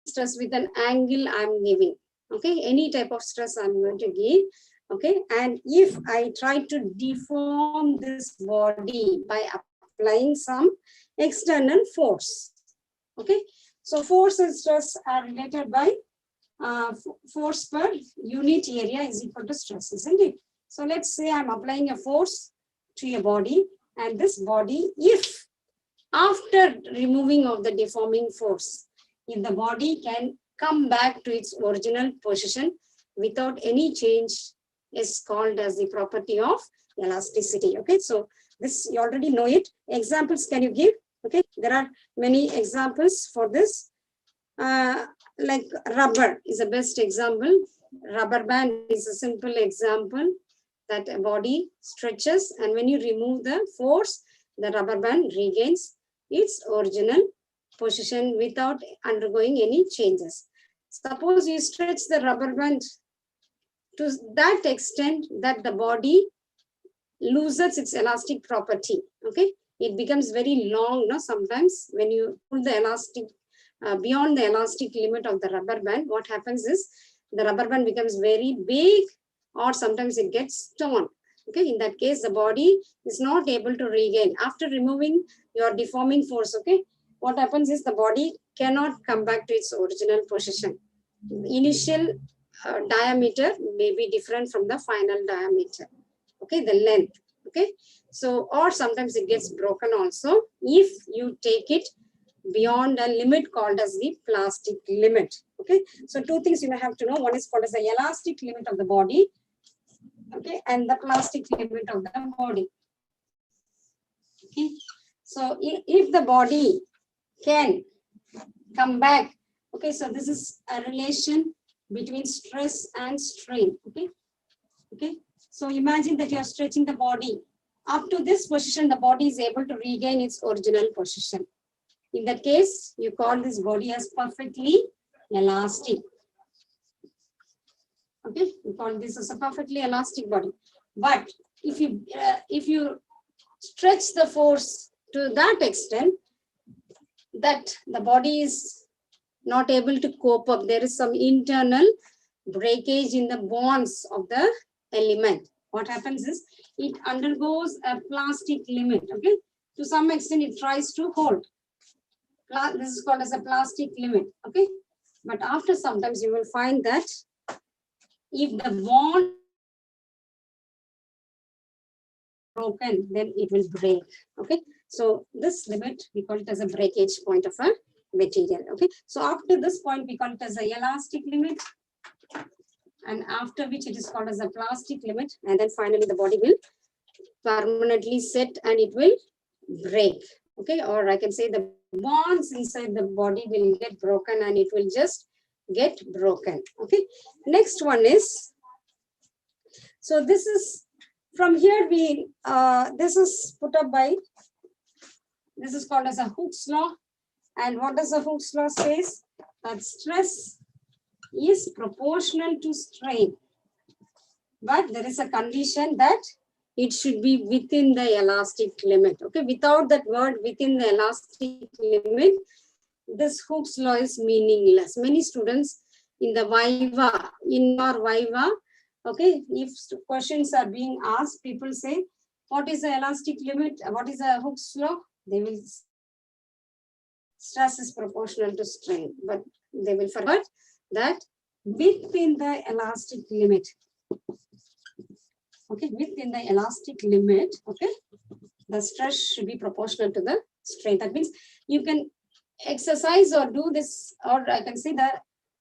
stress with an angle I'm giving. Okay, any type of stress I'm going to give. Okay, and if I try to deform this body by applying some external force. Okay, so force and stress are related by force per unit area is equal to stress, isn't it? So let's say I'm applying a force to a body, and this body, if after removing of the deforming force, if the body can come back to its original position without any change, is called as the property of elasticity. Okay, so this you already know it. Examples can you give? Okay, there are many examples for this. Like rubber is the best example. Rubber band is a simple example that a body stretches, and when you remove the force, the rubber band regains its original position without undergoing any changes. Suppose you stretch the rubber band to that extent that the body loses its elastic property. Okay, it becomes very long. No, sometimes when you pull the elastic beyond the elastic limit of the rubber band, what happens is the rubber band becomes very big, or sometimes it gets torn. Okay, in that case, the body is not able to regain after removing your deforming force. Okay, what happens is the body cannot come back to its original position. Initial diameter may be different from the final diameter. Okay, the length. Okay, so or sometimes it gets broken also if you take it beyond a limit called as the plastic limit. Okay, so two things you may have to know. One is called as the elastic limit of the body, okay, and the plastic limit of the body. Okay, so if the body can come back, okay, so this is a relation between stress and strain. Okay, okay, so imagine that you are stretching the body up to this position, the body is able to regain its original position. In that case, you call this body as perfectly elastic. Okay, we call this as a perfectly elastic body. But if you stretch the force to that extent that the body is not able to cope up, there is some internal breakage in the bonds of the element. What happens is it undergoes a plastic limit. Okay, to some extent it tries to hold. This is called as a plastic limit. Okay, but after sometimes you will find that if the bond broken, then it will break. Okay, so this limit we call it as a breakage point of a material. Okay, so after this point we call it as a elastic limit, and after which it is called as a plastic limit, and then finally the body will permanently set and it will break. Okay, or I can say the bonds inside the body will get broken and it will just get broken. Okay, next one is, so this is from here we this is put up by, this is called as a Hooke's law. And what does the Hooke's law says? That stress is proportional to strain, but there is a condition that it should be within the elastic limit. Okay, without that word within the elastic limit, this Hooke's law is meaningless. Many students in the Viva, in your Viva, okay, if questions are being asked, people say, what is the elastic limit? What is the Hooke's law? They will stress is proportional to strain, but they will forget that within the elastic limit. Okay, within the elastic limit, okay, the stress should be proportional to the strain. That means you can exercise or do this, or I can say the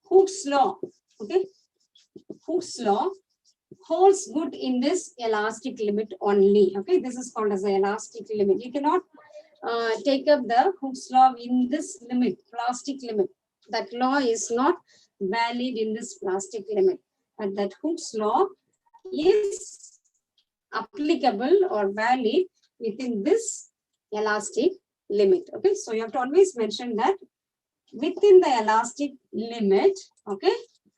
Hooke's law. Okay, Hooke's law holds good in this elastic limit only. Okay, this is called as the elastic limit. You cannot take up the Hooke's law in this limit, plastic limit. That law is not valid in this plastic limit. And that Hooke's law is applicable or valid within this elastic limit. Okay, so you have to always mention that within the elastic limit, okay,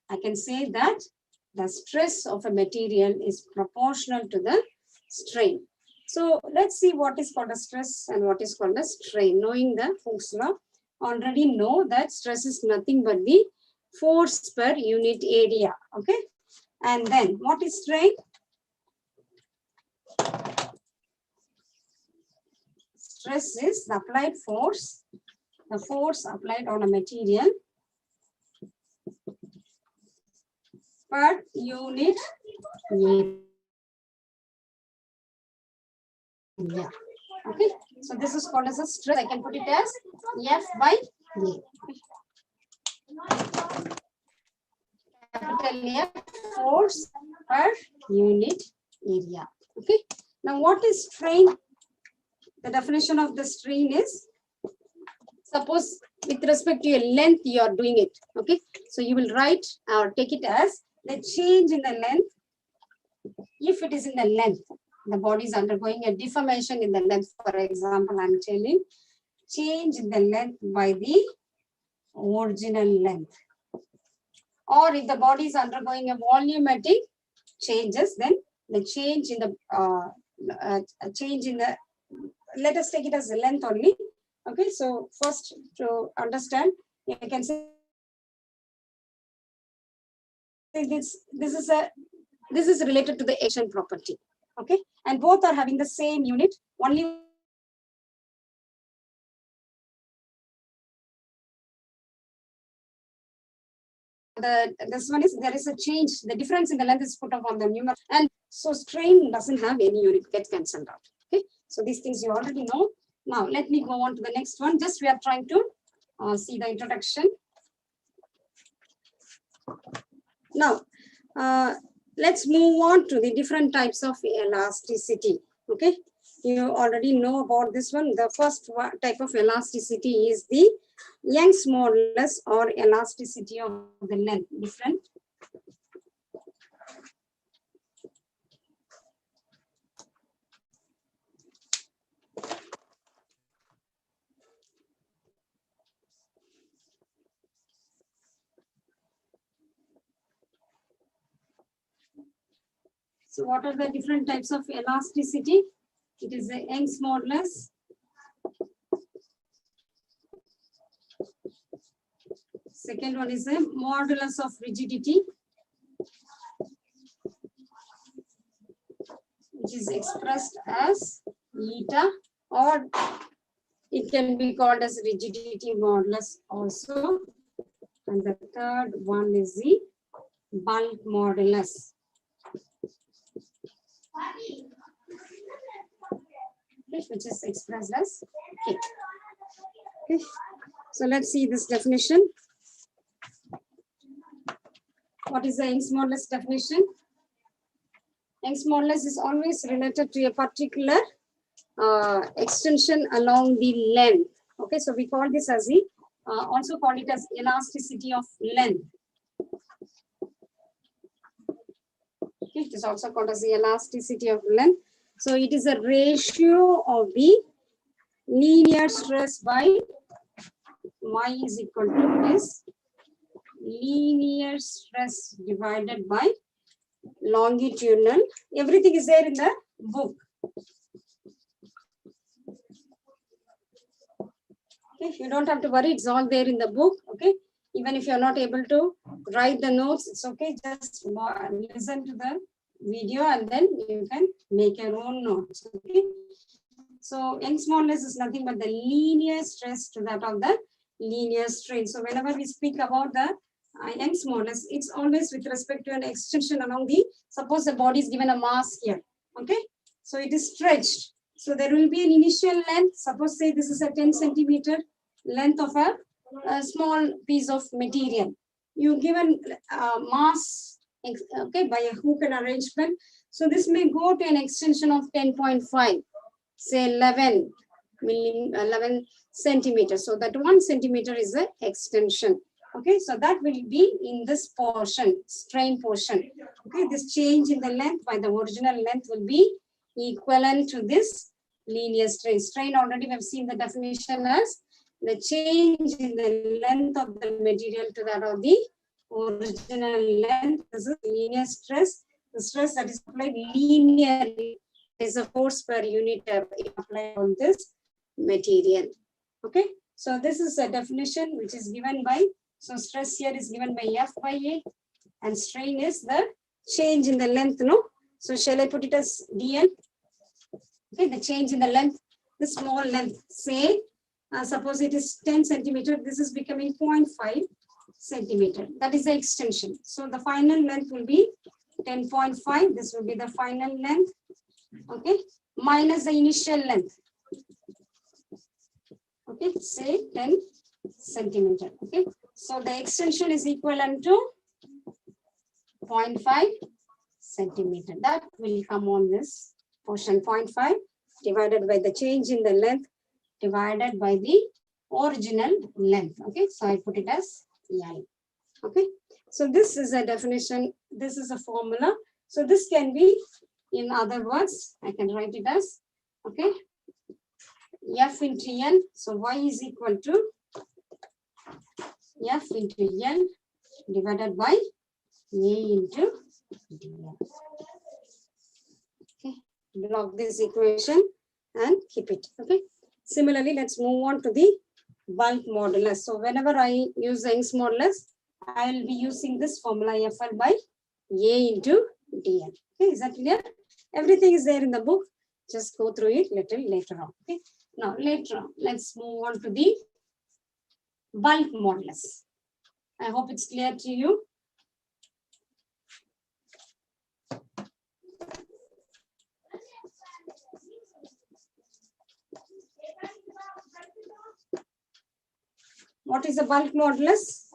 I can say that the stress of a material is proportional to the strain. So let's see what is called a stress and what is called a strain. Knowing the Hooke's law, already know that stress is nothing but the force per unit area. Okay. And then what is strain? Stress is the applied force, the force applied on a material per unit area. Yeah. Okay. So this is called as a stress. I can put it as F by A. Capital F, force per unit area. Okay. Now what is strain? The definition of the strain is, suppose with respect to your length you are doing it. Okay. So you will write or take it as the change in the length. If it is in the length, the body is undergoing a deformation in the length. For example, I'm telling change in the length by the original length. Or if the body is undergoing a volumetric changes, then the change in the let us take it as the length only. Okay, so first to understand, you can say this is related to the action property. Okay, and both are having the same unit. Only this one is there is a change. The difference in the length is put up on the numerator, and so strain doesn't have any unit, gets cancelled out. Okay, so these things you already know. Now let me go on to the next one. Just we are trying to see the introduction. Now let's move on to the different types of elasticity. Okay, you already know about this one. The first type of elasticity is the Young's modulus or elasticity of the length. Different. So what are the different types of elasticity? It is the Young's modulus. Second one is the modulus of rigidity, which is expressed as eta, or it can be called as rigidity modulus also. And the third one is the bulk modulus. Which is expressed as K. Okay. So let's see this definition. What is the Young's modulus definition? Young's modulus is always related to a particular extension along the length. Okay, so we call this as the also call it as elasticity of length. Okay, it is also called as the elasticity of length. So it is a ratio of the linear stress by Y is equal to this linear stress divided by longitudinal. Everything is there in the book. Okay, you don't have to worry, it's all there in the book. Okay, even if you're not able to write the notes, it's okay. Just listen to the video and then you can make your own notes. Okay, so Young's modulus is nothing but the linear stress to that of the linear strain. So whenever we speak about the Young's modulus, it's always with respect to an extension along the, suppose the body is given a mass here. Okay, so it is stretched. So there will be an initial length. Suppose say this is a 10 centimeter length of a small piece of material. You given mass, okay, by a Hookean arrangement. So this may go to an extension of 10.5, say 11 centimeters. So that 1 centimeter is the extension. Okay, so that will be in this portion, strain portion. Okay, this change in the length by the original length will be equivalent to this linear strain. Strain already we have seen the definition as the change in the length of the material to that of the original length. This is linear stress, the stress that is applied linearly is a force per unit applied on this material. Okay, so this is a definition which is given by, so stress here is given by F by A, and strain is the change in the length, no? So shall I put it as dl? Okay, the change in the length, the small length, say, suppose it is 10 centimeter, this is becoming 0.5 centimeter. That is the extension. So the final length will be 10.5. This will be the final length. Okay, minus the initial length. Okay, say 10 centimeter. Okay, so the extension is equivalent to 0.5 centimeter. That will come on this portion, 0.5 divided by the change in the length divided by the original length. Okay, so I put it as L. Okay, so this is a definition, this is a formula. So this can be, in other words, I can write it as, okay, F into L. So Y is equal to F into L divided by A into DL. Okay, block this equation and keep it. Okay. Similarly, let's move on to the bulk modulus. So whenever I use Young's modulus, I will be using this formula FL by A into DL. Okay, is that clear? Everything is there in the book. Just go through it little later on. Okay. Now later on, let's move on to the bulk modulus. I hope it's clear to you. What is the bulk modulus?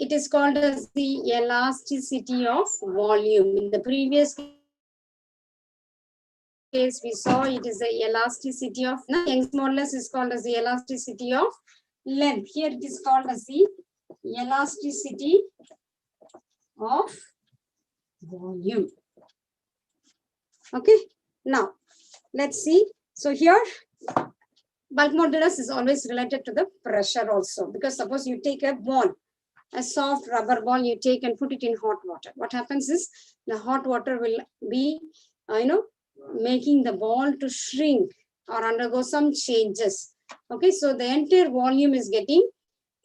It is called as the elasticity of volume. In the previous case, we saw it is the elasticity of, Young's modulus is called as the elasticity of length. Here it is called as the elasticity of volume. Okay, now let's see. So here, bulk modulus is always related to the pressure also, because suppose you take a ball, a soft rubber ball you take and put it in hot water. What happens is the hot water will be, making the ball to shrink or undergo some changes. Okay, so the entire volume is getting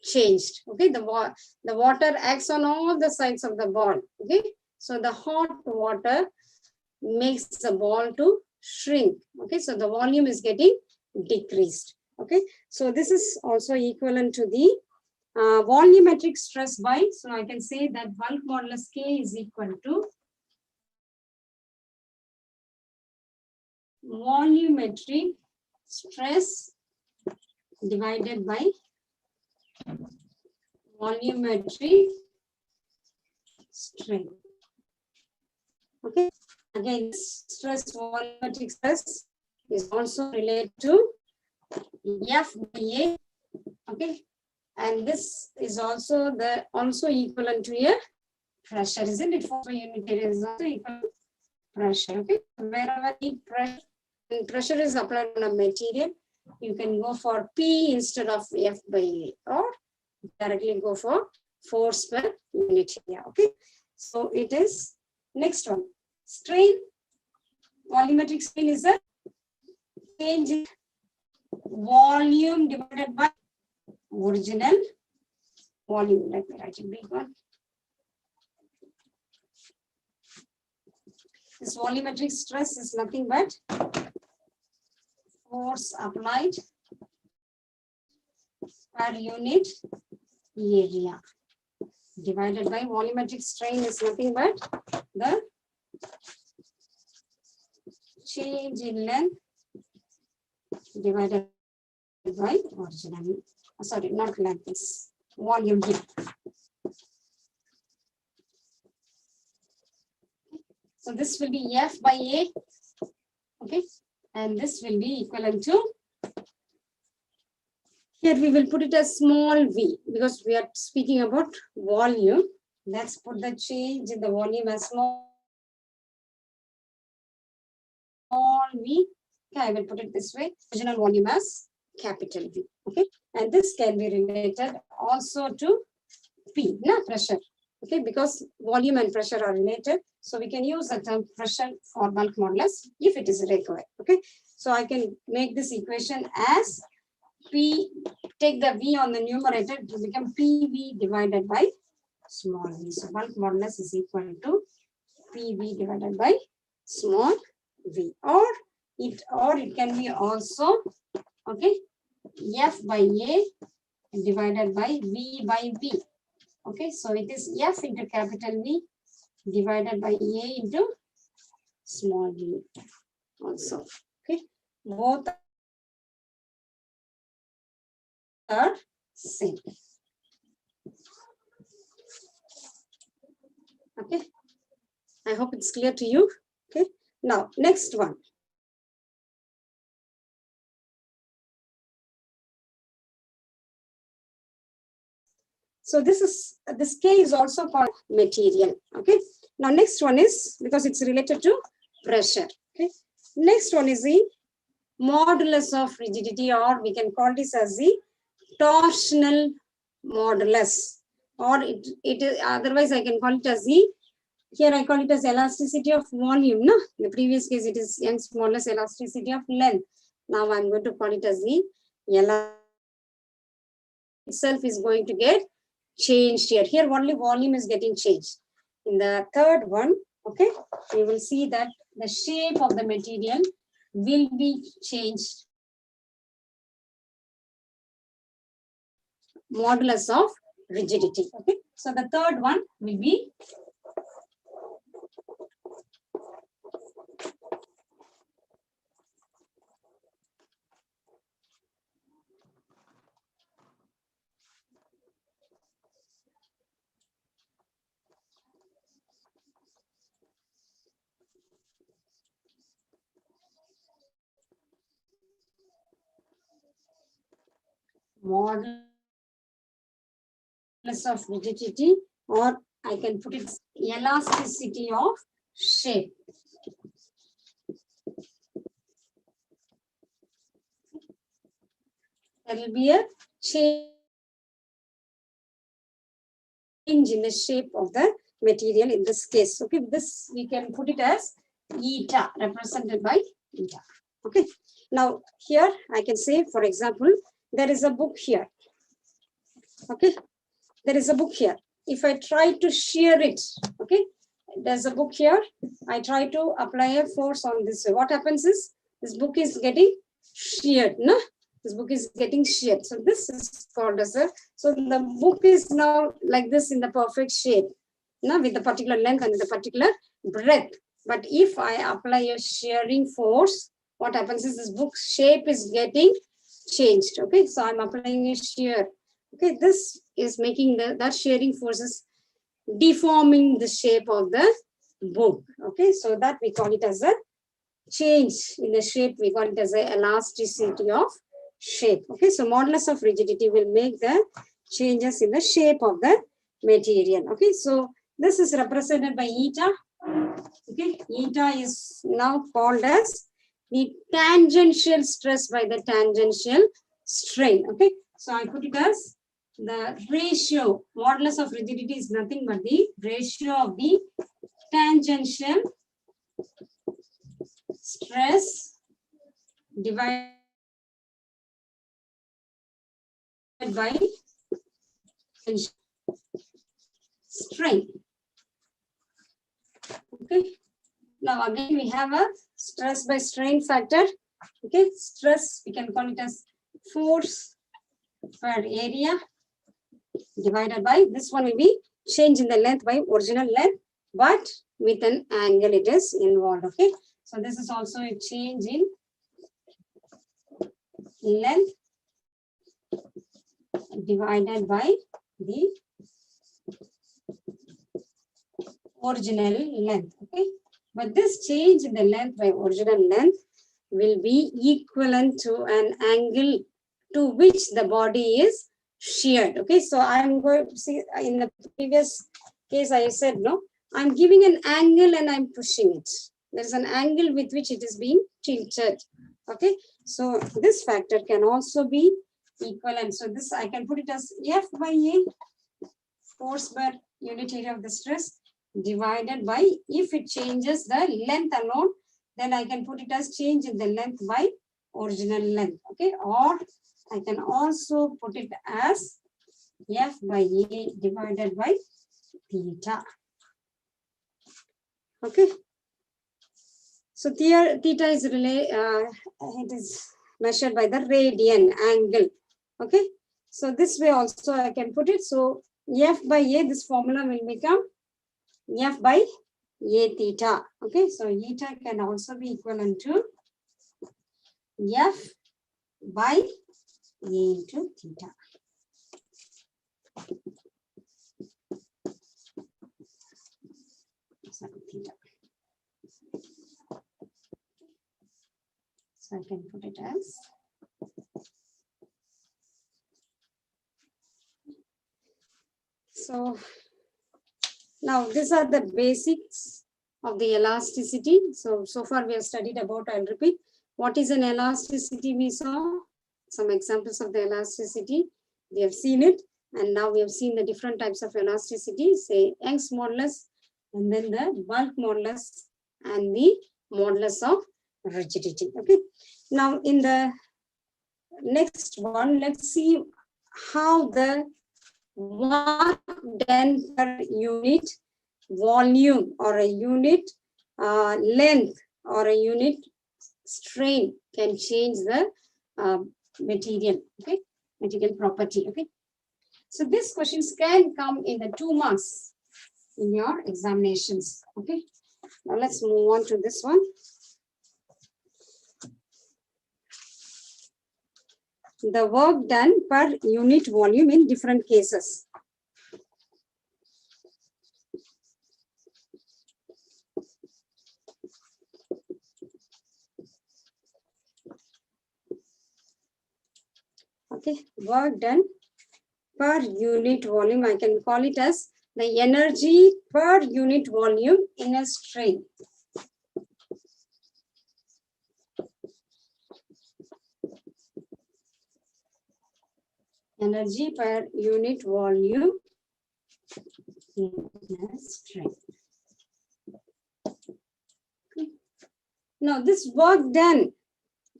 changed. Okay, the water acts on all the sides of the ball. Okay, so the hot water makes the ball to shrink. Okay, so the volume is getting decreased. Okay, so this is also equivalent to the volumetric stress by, so I can say that bulk modulus K is equal to volumetric stress divided by volumetric strain. Okay, again, stress, volumetric stress is also related to F by A. Okay, and this is also equivalent to a pressure, isn't it? For unit area is also equal to pressure. Okay, wherever the pressure is applied on a material, you can go for P instead of F by A, or directly go for force per unit area. Okay, so it is next one. Strain, volumetric strain is a change in volume divided by original volume. Let me write a big one. This volumetric stress is nothing but force applied per unit area divided by volumetric strain is nothing but the change in length divided by original, sorry, not length, it's volume here. So this will be F by A, okay, and this will be equivalent to, here we will put it as small v, because we are speaking about volume. Let's put the change in the volume as small v. Okay, I will put it this way, original volume as capital V. Okay, and this can be related also to P, pressure. Okay, because volume and pressure are related. So we can use the term pressure for bulk modulus if it is required. Okay, so I can make this equation as P, take the V on the numerator, it will become PV divided by small v. So bulk modulus is equal to PV divided by small v, or it can be also, okay, F by A divided by V by V. Okay, so it is F into capital V divided by A into small v also. Okay, both are same. Okay, I hope it's clear to you. Okay, now next one. So this K is also called material. Okay, now next one is, because it's related to pressure. Okay, next one is the modulus of rigidity, or we can call this as the torsional modulus, or it is otherwise I can call it as the, here I call it as elasticity of volume. No, in the previous case it is Young's modulus elasticity of length. Now I'm going to call it as the itself is going to get changed here. Here only volume is getting changed. In the third one, okay, we will see that the shape of the material will be changed. Modulus of rigidity. Okay, so the third one will be modulus of rigidity, or I can put it elasticity of shape. There will be a change in the shape of the material in this case. Okay, this we can put it as eta, represented by eta. Okay, now here I can say, for example, there is a book here. Okay, there is a book here. If I try to shear it, okay, there's a book here. I try to apply a force on this. What happens is this book is getting sheared. No, this book is getting sheared. So this is called as a. So the book is now like this in the perfect shape, no, with the particular length and the particular breadth. But if I apply a shearing force, what happens is this book's shape is getting changed. Okay, so I'm applying a shear. Okay, this is making that shearing forces deforming the shape of the book. Okay, so that we call it as a change in the shape. We call it as a elasticity of shape. Okay, so modulus of rigidity will make the changes in the shape of the material. Okay, so this is represented by eta. Okay, eta is now called as the tangential stress by the tangential strain. Okay, so I put it as the ratio. Modulus of rigidity is nothing but the ratio of the tangential stress divided by strain. Okay, now again we have a stress by strain factor. Okay, stress we can call it as force per area divided by, this one will be change in the length by original length, but with an angle it is involved. Okay, so this is also a change in length divided by the original length. Okay, but this change in the length by original length will be equivalent to an angle to which the body is sheared. Okay, so I'm going to see in the previous case I said no, I'm giving an angle and I'm pushing it. There's an angle with which it is being tilted. Okay, so this factor can also be equivalent. So this I can put it as F by A, force per unit area of the stress divided by, if it changes the length alone, then I can put it as change in the length by original length. Okay, or I can also put it as F by A divided by theta. Okay. So theta is it is measured by the radian angle. Okay. So this way also I can put it. So F by A, this formula will become F by A theta. Okay. So theta can also be equivalent to F by A into theta. Sorry, theta. So I can put it as so. Now these are the basics of the elasticity. So far we have studied about, I'll repeat, what is an elasticity. We saw some examples of the elasticity. We have seen it, and now we have seen the different types of elasticity, say Young's modulus, and then the bulk modulus, and the modulus of rigidity. Okay. Now in the next one, let's see how the work done per unit volume or a unit length or a unit strain can change the material, okay, material property. Okay, so these questions can come in the 2 marks in your examinations. Okay, now let's move on to this one. The work done per unit volume in different cases. Okay, work done per unit volume. I can call it as the energy per unit volume in a strain. Energy per unit volume in a strain. Okay. Now this work done,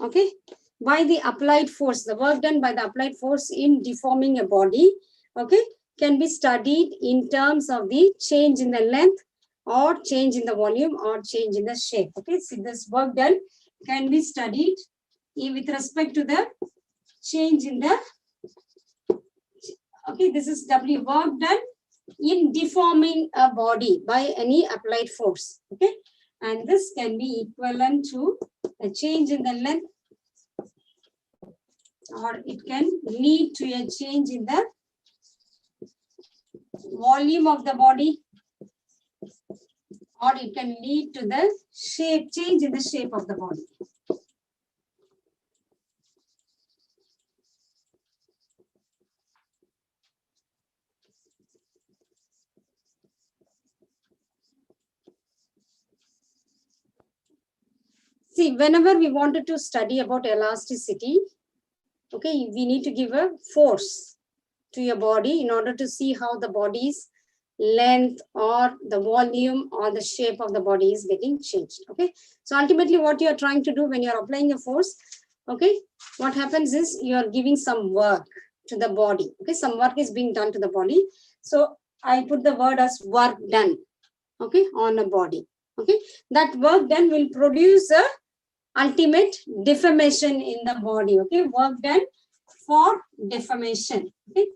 okay, by the applied force, the work done by the applied force in deforming a body, okay, can be studied in terms of the change in the length or change in the volume or change in the shape. Okay, so this work done can be studied with respect to the change in the, okay, this is W, work done in deforming a body by any applied force. Okay, and this can be equivalent to a change in the length, or it can lead to a change in the volume of the body, or it can lead to the shape, change in the shape of the body. See, whenever we wanted to study about elasticity, okay, we need to give a force to your body in order to see how the body's length or the volume or the shape of the body is getting changed. Okay, so ultimately what you are trying to do when you are applying a force, okay, what happens is you are giving some work to the body. Okay, some work is being done to the body. So I put the word as work done, okay, on a body. Okay, that work done will produce a ultimate deformation in the body. Okay, work done for deformation. Okay,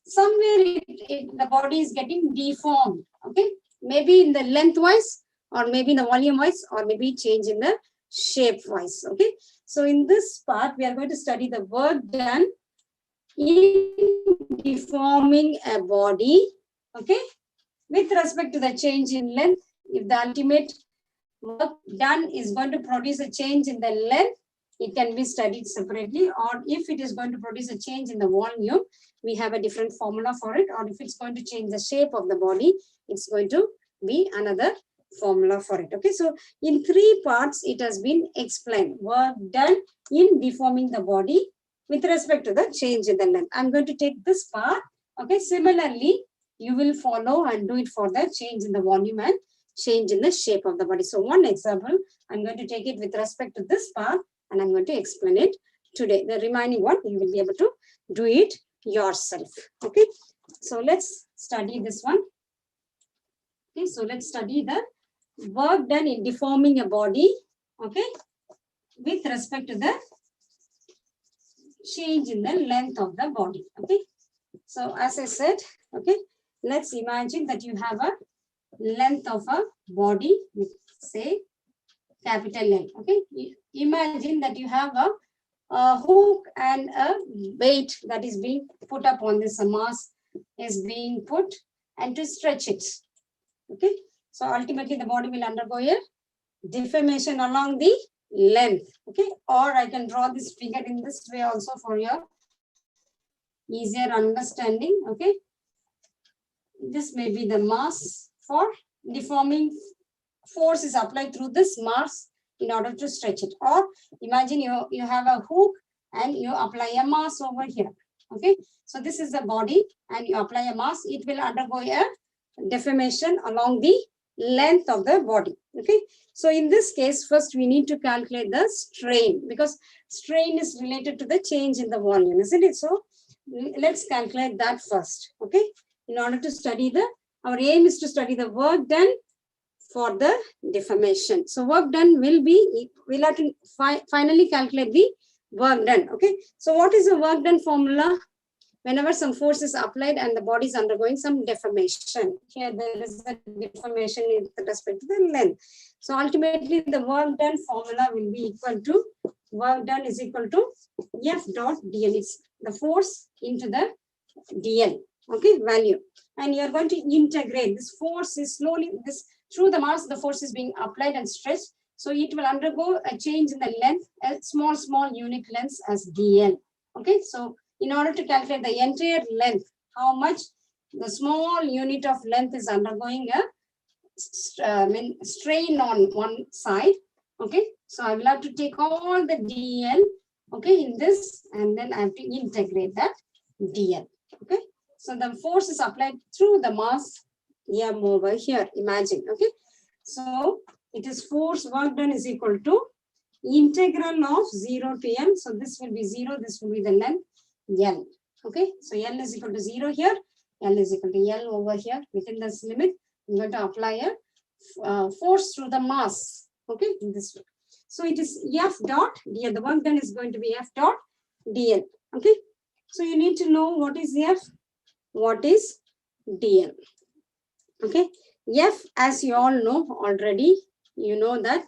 somewhere the body is getting deformed. Okay, maybe in the lengthwise, or maybe in the volume wise, or maybe change in the shape wise. Okay, so in this part we are going to study the work done in deforming a body, okay, with respect to the change in length. If the ultimate work done is going to produce a change in the length, it can be studied separately, or if it is going to produce a change in the volume, we have a different formula for it, or if it's going to change the shape of the body, it's going to be another formula for it. Okay, so in 3 parts it has been explained. Work done in deforming the body with respect to the change in the length. I'm going to take this part. Okay, similarly you will follow and do it for the change in the volume and change in the shape of the body. So one example, I'm going to take it with respect to this part and I'm going to explain it today. The remaining one, you will be able to do it yourself. Okay, so let's study this one. Okay, so let's study the work done in deforming a body, okay, with respect to the change in the length of the body. Okay, so as I said, okay, let's imagine that you have a length of a body with, say, capital L. Okay, imagine that you have a hook and a weight that is being put up on this, a mass is being put, and to stretch it. Okay, so ultimately the body will undergo a deformation along the length. Okay, or I can draw this figure in this way also for your easier understanding. Okay, this may be the mass for deforming. Force is applied through this mass in order to stretch it. Or imagine you have a hook and you apply a mass over here. Okay, so this is the body and you apply a mass, it will undergo a deformation along the length of the body. Okay, so in this case, first we need to calculate the strain, because strain is related to the change in the volume, isn't it? So let's calculate that first. Okay, in order to study our aim is to study the work done for the deformation. So work done we'll have to finally calculate the work done. Okay, so what is the work done formula? Whenever some force is applied and the body is undergoing some deformation, here there is a deformation with respect to the length. So ultimately the work done formula will be equal to, work done is equal to F dot dl. It's the force into the dl, okay, value. And you are going to integrate. This force is slowly, through the mass, the force is being applied and stretched. So it will undergo a change in the length, a small unit length as dl. Okay, so in order to calculate the entire length, how much the small unit of length is undergoing a strain on one side. Okay, so I will have to take all the dl, okay, in this, and then I have to integrate that dl. Okay, so the force is applied through the mass m over here, imagine. Okay, so it is force work done is equal to integral of 0 to m. So this will be 0, this will be the length L. Okay, so L is equal to 0 here, L is equal to L over here. Within this limit, I'm going to apply a force through the mass. Okay, in this way. So it is F dot dl. The work done is going to be F dot dl. Okay, so you need to know what is F, what is dl. Okay, F, as you all know already, you know that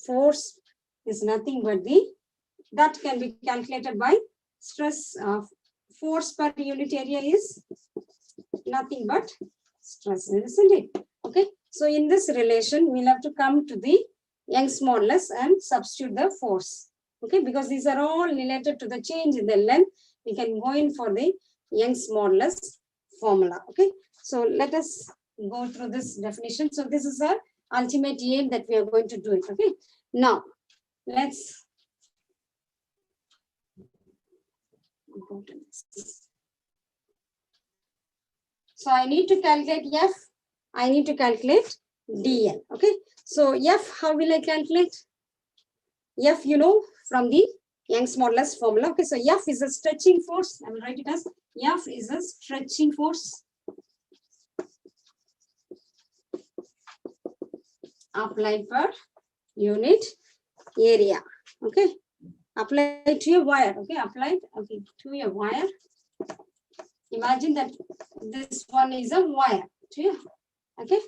force is nothing but that can be calculated by stress. Force per unit area is nothing but stress, isn't it? Okay, so in this relation, we'll have to come to the Young's modulus and substitute the force. Okay, because these are all related to the change in the length, we can go in for the Young's modulus formula. Okay, so let us go through this definition. So this is our ultimate aim that we are going to do it. Okay, now let's go to this. So I need to calculate F, I need to calculate dl. Okay, so F, how will I calculate? F, you know, from the Young's modulus formula. Okay, so F is a stretching force. I will write it as F is a stretching force applied per unit area. Okay, applied to a wire. Okay, applied to a wire. Imagine that this one is a wire. Okay,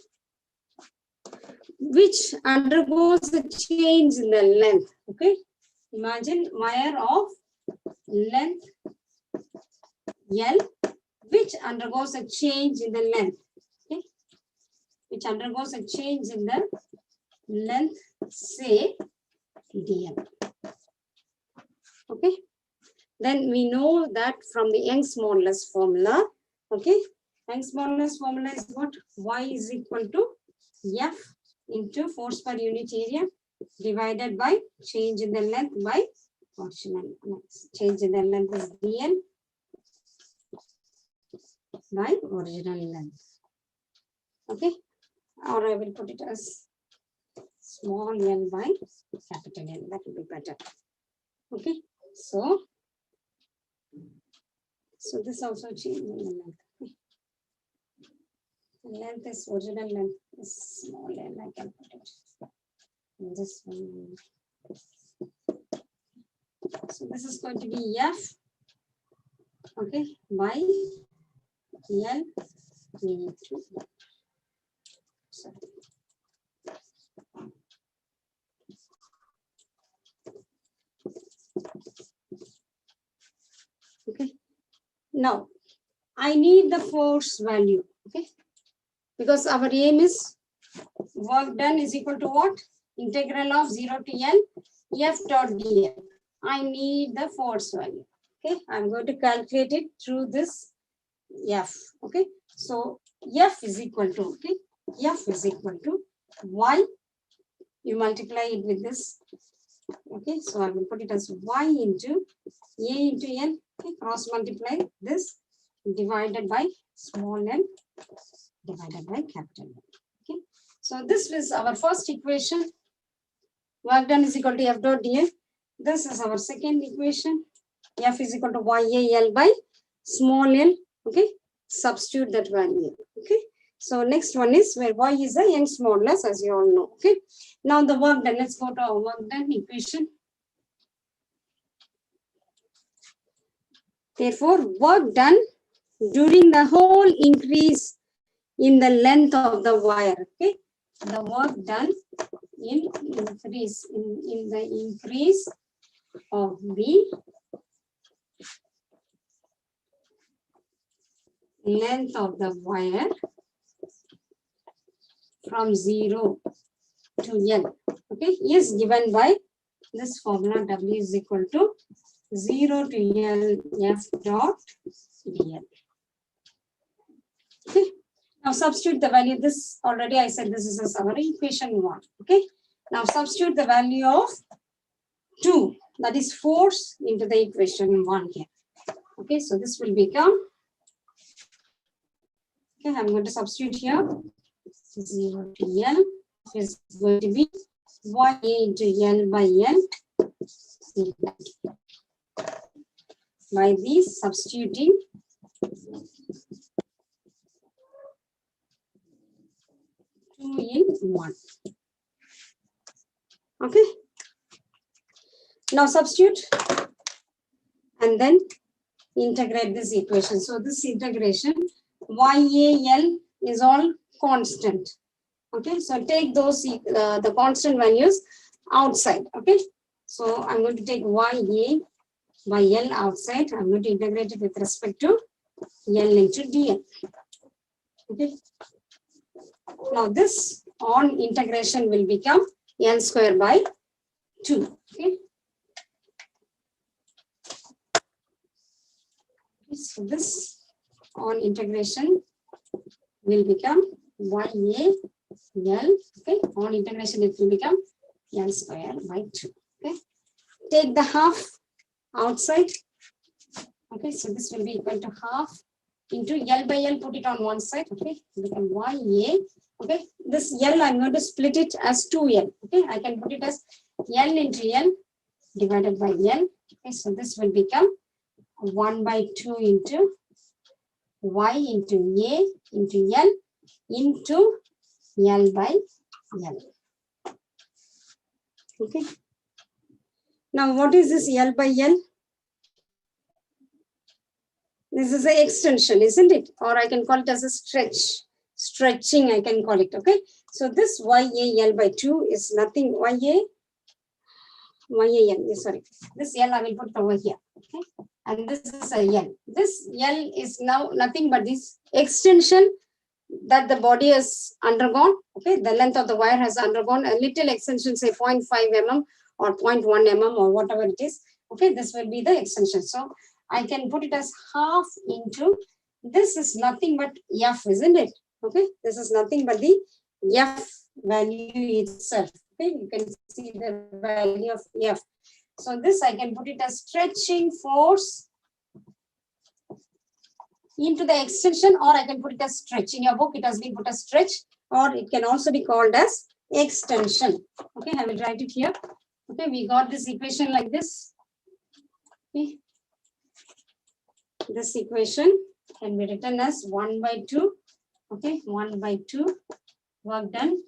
which undergoes a change in the length. Okay, imagine wire of length L, which undergoes a change in the length. Okay, which undergoes a change in the length, say dl. Okay, then we know that from the Young's modulus formula. Okay, Young's modulus formula is what? Y is equal to F into force per unit area divided by change in the length by portion. Change in the length is dl by original length. Okay, or I will put it as small n by capital N. That will be better. Okay, so this also changing the length. Okay. Length is original length is small n. I can put it. And this one. So this is going to be F. Okay, by L. Sorry. Okay, now I need the force value. Okay, because our aim is work done is equal to what? Integral of 0 to L F dot dl. I need the force value. Okay, I'm going to calculate it through this F. Okay, so F is equal to, okay, F is equal to Y. You multiply it with this. Okay, so I will put it as Y into A into N. Okay, cross multiply this divided by small n divided by capital N. Okay, so this is our first equation. Work done is equal to F dot dA. This is our second equation. F is equal to YAL by small n. Okay, substitute that value. Okay, so next one is where Y is the Young's modulus, as you all know. Okay, now the work done. Let's go to our work done equation. Therefore, work done during the whole increase in the length of the wire. Okay, the work done in increase in the increase of the length of the wire from 0 to L. Okay, is given by this formula. W is equal to 0 to L F dot dl. Okay, now substitute the value. This already I said this is our equation 1. Okay, now substitute the value of 2, that is force, into the equation 1 here. Okay, so this will become, okay, I'm going to substitute here 0 to L is going to be Y into L by L by this substituting 2 in 1. Okay, now substitute and then integrate this equation. So this integration YAL is all constant. Okay, so take those the constant values outside. Okay, so I'm going to take YA by L outside. I'm going to integrate it with respect to L into DL. Okay, now this on integration will become N square by 2. Okay, so this on integration will become YA L. Okay, on integration it will become N square by 2. Okay, take the half outside. Okay, so this will be equal to half into L by L, put it on one side. Okay, become YA. Okay, this L I'm going to split it as 2L. Okay, I can put it as L into L divided by L. Okay, so this will become 1 by 2 into Y into A into L into L by L. Okay, now what is this L by L? This is an extension, isn't it? Or I can call it as a stretching, I can call it. Okay, so this YAL by 2 is nothing. Sorry, this L I will put over here. Okay, and this is a L. This L is now nothing but this extension that the body has undergone. Okay, the length of the wire has undergone a little extension, say 0.5 mm or 0.1 mm or whatever it is. Okay, this will be the extension. So I can put it as half into, this is nothing but F, isn't it? Okay, this is nothing but the F value itself. Okay, you can see the value of F. So this I can put it as stretching force into the extension, or I can put it as stretch. In your book, it has been put as stretch, or it can also be called as extension. Okay, I will write it here. Okay, we got this equation like this. Okay. This equation can be written as 1 by 2. Okay, 1 by 2 work done.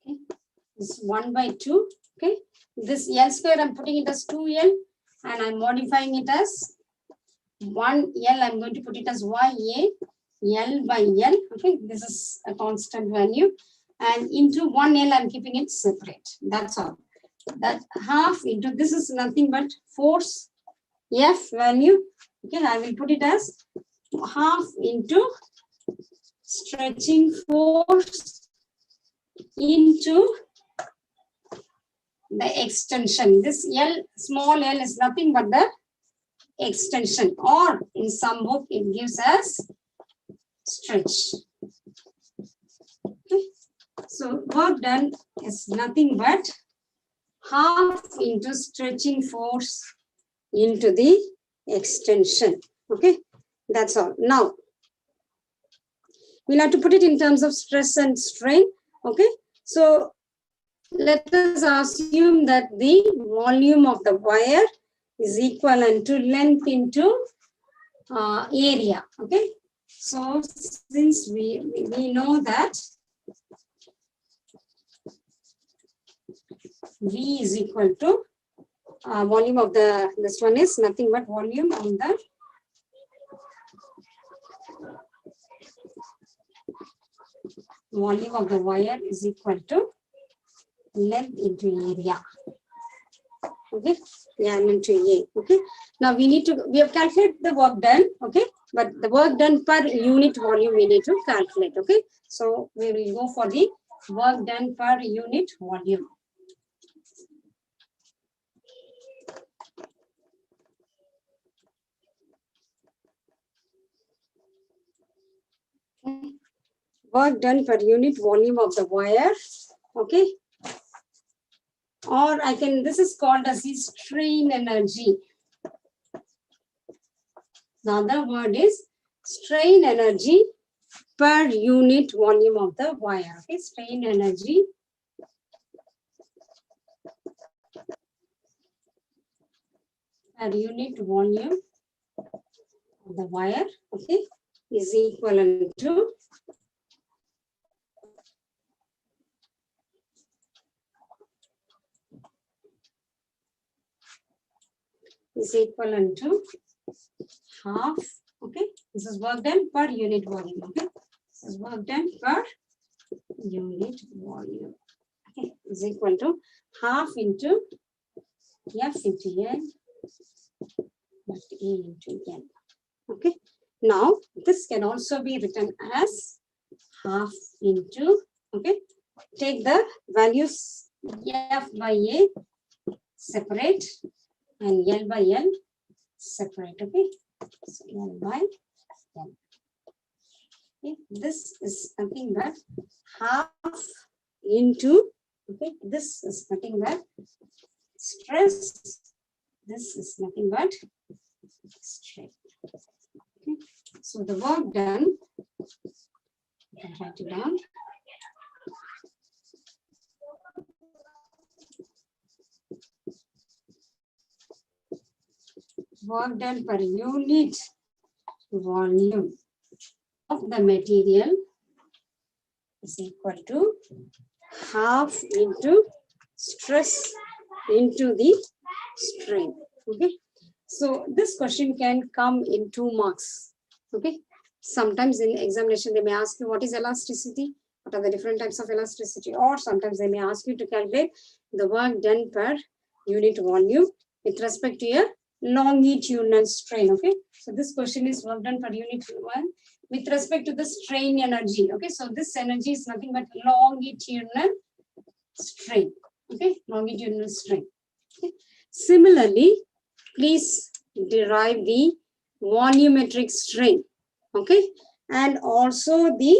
Okay, this 1 by 2. Okay, this L square I'm putting it as 2L, and I'm modifying it as 1L. I'm going to put it as YA L by L. Okay, this is a constant value, and into 1L I'm keeping it separate. That's all. That half into this is nothing but force F value. Okay, I will put it as half into stretching force into the extension. This L, small L, is nothing but the extension, or in some book it gives us stretch. Okay, so work done is nothing but half into stretching force into the extension. Okay, that's all. Now we'll have to put it in terms of stress and strain. Okay, so let us assume that the volume of the wire is equivalent to length into area. Okay, so since we know that V is equal to volume of the, this one is nothing but volume on the volume of the wire is equal to length into area. Okay, M into A. Okay, now we have calculated the work done. Okay, but the work done per unit volume we need to calculate. Okay, so we will go for the work done per unit volume. Okay. Work done per unit volume of the wire. Okay, or I can, this is called as the strain energy. The other word is strain energy per unit volume of the wire. Okay, strain energy per unit volume of the wire, okay, is equivalent to half. Okay, this is work done per unit volume. Okay, this is work done per unit volume. Okay, is equal to half into F into N but A into N. Okay, now this can also be written as half into, okay, take the values F by A separate and L by L separate. Okay, so L by L. Okay, this is nothing but half into, okay, this is nothing but stress, this is nothing but strain. Okay, so the work done, I can write it down. Work done per unit volume of the material is equal to half into stress into the strain. Okay, so this question can come in 2 marks. Okay, sometimes in examination they may ask you what is elasticity, what are the different types of elasticity, or sometimes they may ask you to calculate the work done per unit volume with respect to a longitudinal strain. Okay, so this question is work done per unit one with respect to the strain energy. Okay, so this energy is nothing but longitudinal strain. Okay, longitudinal strain. Okay. Similarly, please derive the volumetric strain. Okay, and also the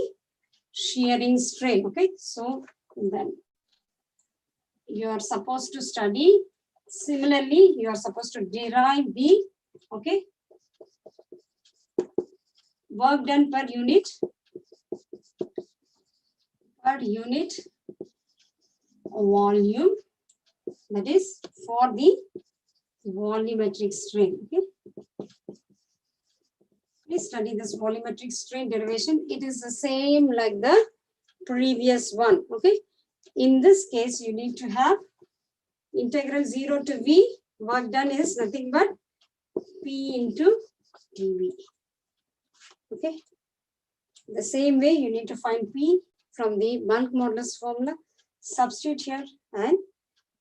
shearing strain. Okay, so then you are supposed to study Similarly, you are supposed to derive the, okay, work done per unit volume, that is for the volumetric strain. Okay, please study this volumetric strain derivation. It is the same like the previous one. Okay, in this case you need to have integral 0 to v. Work done is nothing but p into dv. Okay, the same way you need to find p from the bulk modulus formula. Substitute here and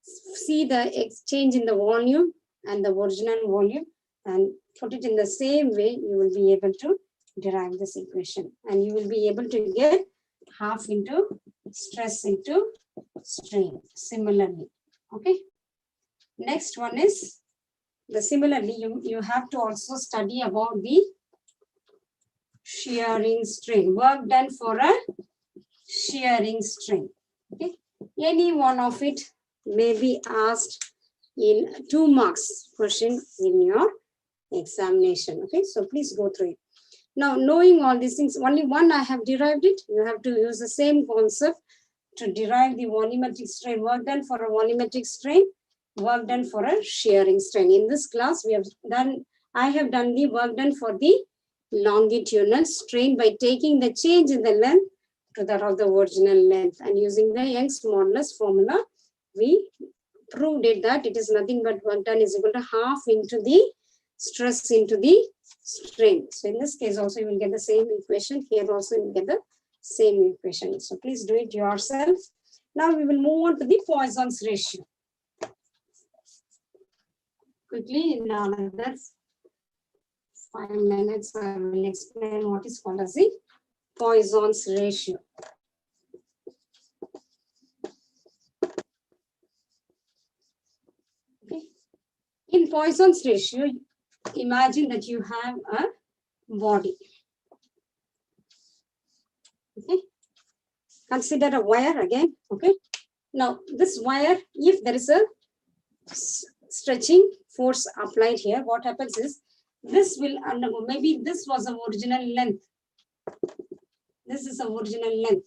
see the exchange in the volume and the original volume, and put it in the same way. You will be able to derive this equation, and you will be able to get half into stress into strain similarly. Okay, next one is the similarly you have to also study about the shearing strain, work done for a shearing strain. Okay, any one of it may be asked in 2 marks question in your examination. Okay, so please go through it. Now, knowing all these things, only one I have derived it. You have to use the same concept to derive the volumetric strain, work done for a volumetric strain, work done for a shearing strain. In this class, I have done the work done for the longitudinal strain by taking the change in the length to that of the original length, and using the Young's modulus formula, we proved it that it is nothing but work done is equal to half into the stress into the strain. So in this case also you will get the same equation. Here also you will get the same equation. So please do it yourself. Now we will move on to the Poisson's ratio. Quickly, in another 5 minutes, I will explain what is called as the Poisson's ratio. Okay. In Poisson's ratio, imagine that you have a body. Okay. Consider a wire again. Okay. Now, this wire, if there is a stretching force applied here, what happens is this will undergo, maybe this was the original length. This is the original length.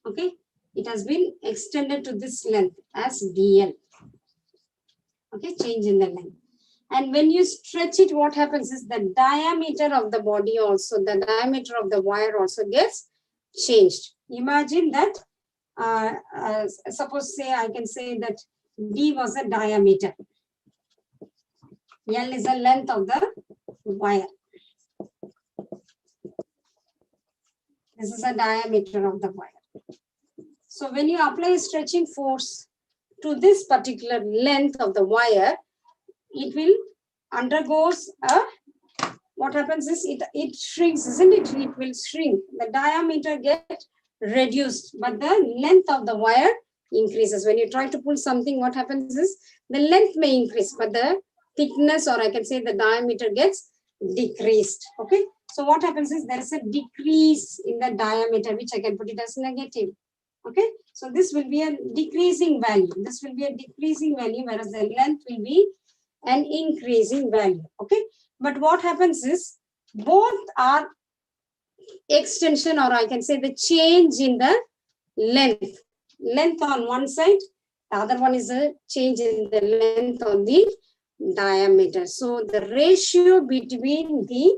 Okay. It has been extended to this length as dl. Okay. Change in the length. And when you stretch it, what happens is the diameter of the body also, the diameter of the wire also gets changed. Imagine that, suppose say I can say that D was a diameter. L is the length of the wire. This is the diameter of the wire. So when you apply a stretching force to this particular length of the wire, it will undergoes a, what happens is it shrinks, isn't it? It will shrink. The diameter gets reduced, but the length of the wire increases. When you try to pull something, what happens is the length may increase, but the thickness, or I can say the diameter, gets decreased. Okay. So what happens is there is a decrease in the diameter, which I can put it as negative. Okay. So this will be a decreasing value. This will be a decreasing value, whereas the length will be an increasing value. Okay. But what happens is both are extension, or I can say the change in the length. Length on one side, the other one is a change in the length on the diameter. So the ratio between the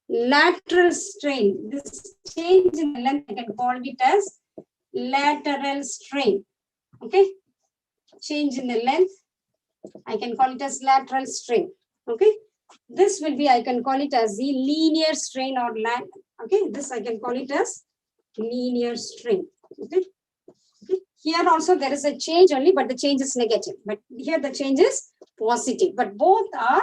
lateral strain, this change in the length, I can call it as lateral strain. Okay. Change in the length, I can call it as lateral strain. Okay. This will be, I can call it as the linear strain or okay. This I can call it as linear strain. Okay. Okay. Here also there is a change only, but the change is negative. But here the change is positive. But both are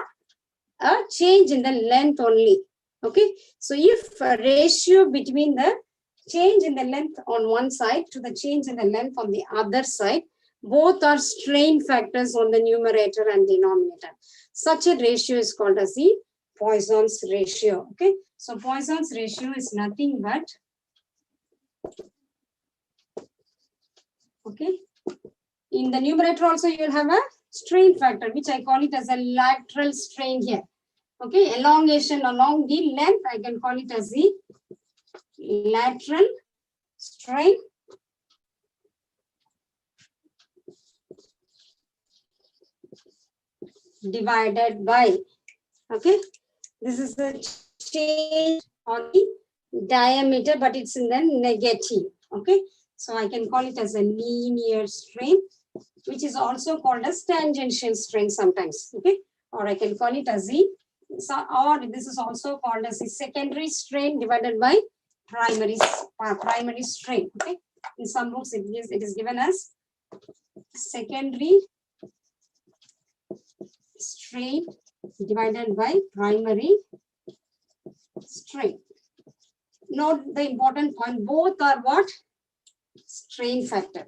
a change in the length only. Okay. So if a ratio between the change in the length on one side to the change in the length on the other side, both are strain factors on the numerator and denominator. Such a ratio is called as the Poisson's ratio. Okay. So Poisson's ratio is nothing but, okay, in the numerator also you will have a strain factor, which I call it as a lateral strain here. Okay, elongation along the length, I can call it as the lateral strain. Divided by, okay, this is the change on the diameter, but it's in the negative. Okay, so I can call it as a linear strain, which is also called as tangential strain sometimes. Okay, or I can call it as the, or this is also called as the secondary strain divided by primary strain. Okay, in some books it is given as secondary strain divided by primary strain. Note the important point, both are what? Strain factor.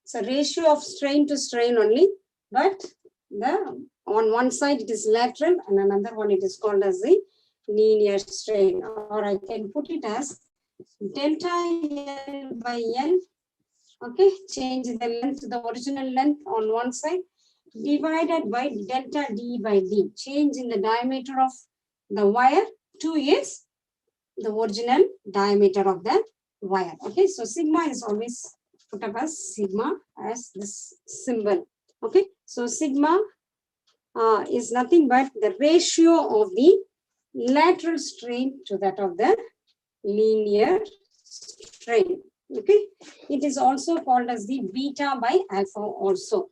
So ratio of strain to strain only, but the on one side it is lateral and another one it is called as the linear strain, or I can put it as delta L by L. Okay, change the length to the original length on one side divided by delta D by D. Change in the diameter of the wire. 2 is the original diameter of the wire. Okay, so sigma is always put up as sigma as this symbol. Okay, so sigma is nothing but the ratio of the lateral strain to that of the linear strain. Okay, it is also called as the beta by alpha also.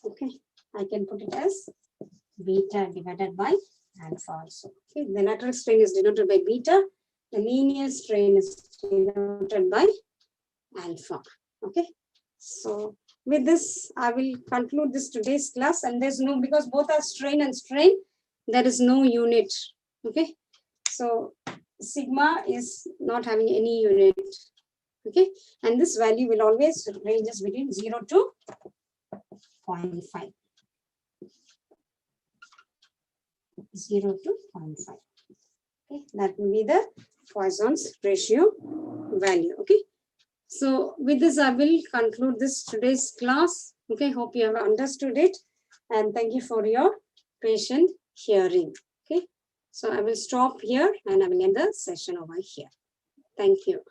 Okay, I can put it as beta divided by alpha also. Okay, the lateral strain is denoted by beta, the linear strain is denoted by alpha. Okay, so with this I will conclude this today's class, and there's no, because both are strain and strain, there is no unit. Okay, so sigma is not having any unit. Okay, and this value will always ranges between 0 to 0.5. 0 to 0.5. Okay, that will be the Poisson's ratio value. Okay, so with this I will conclude this today's class. Okay, hope you have understood it, and thank you for your patient hearing. Okay, so I will stop here and I will end the session over here. Thank you.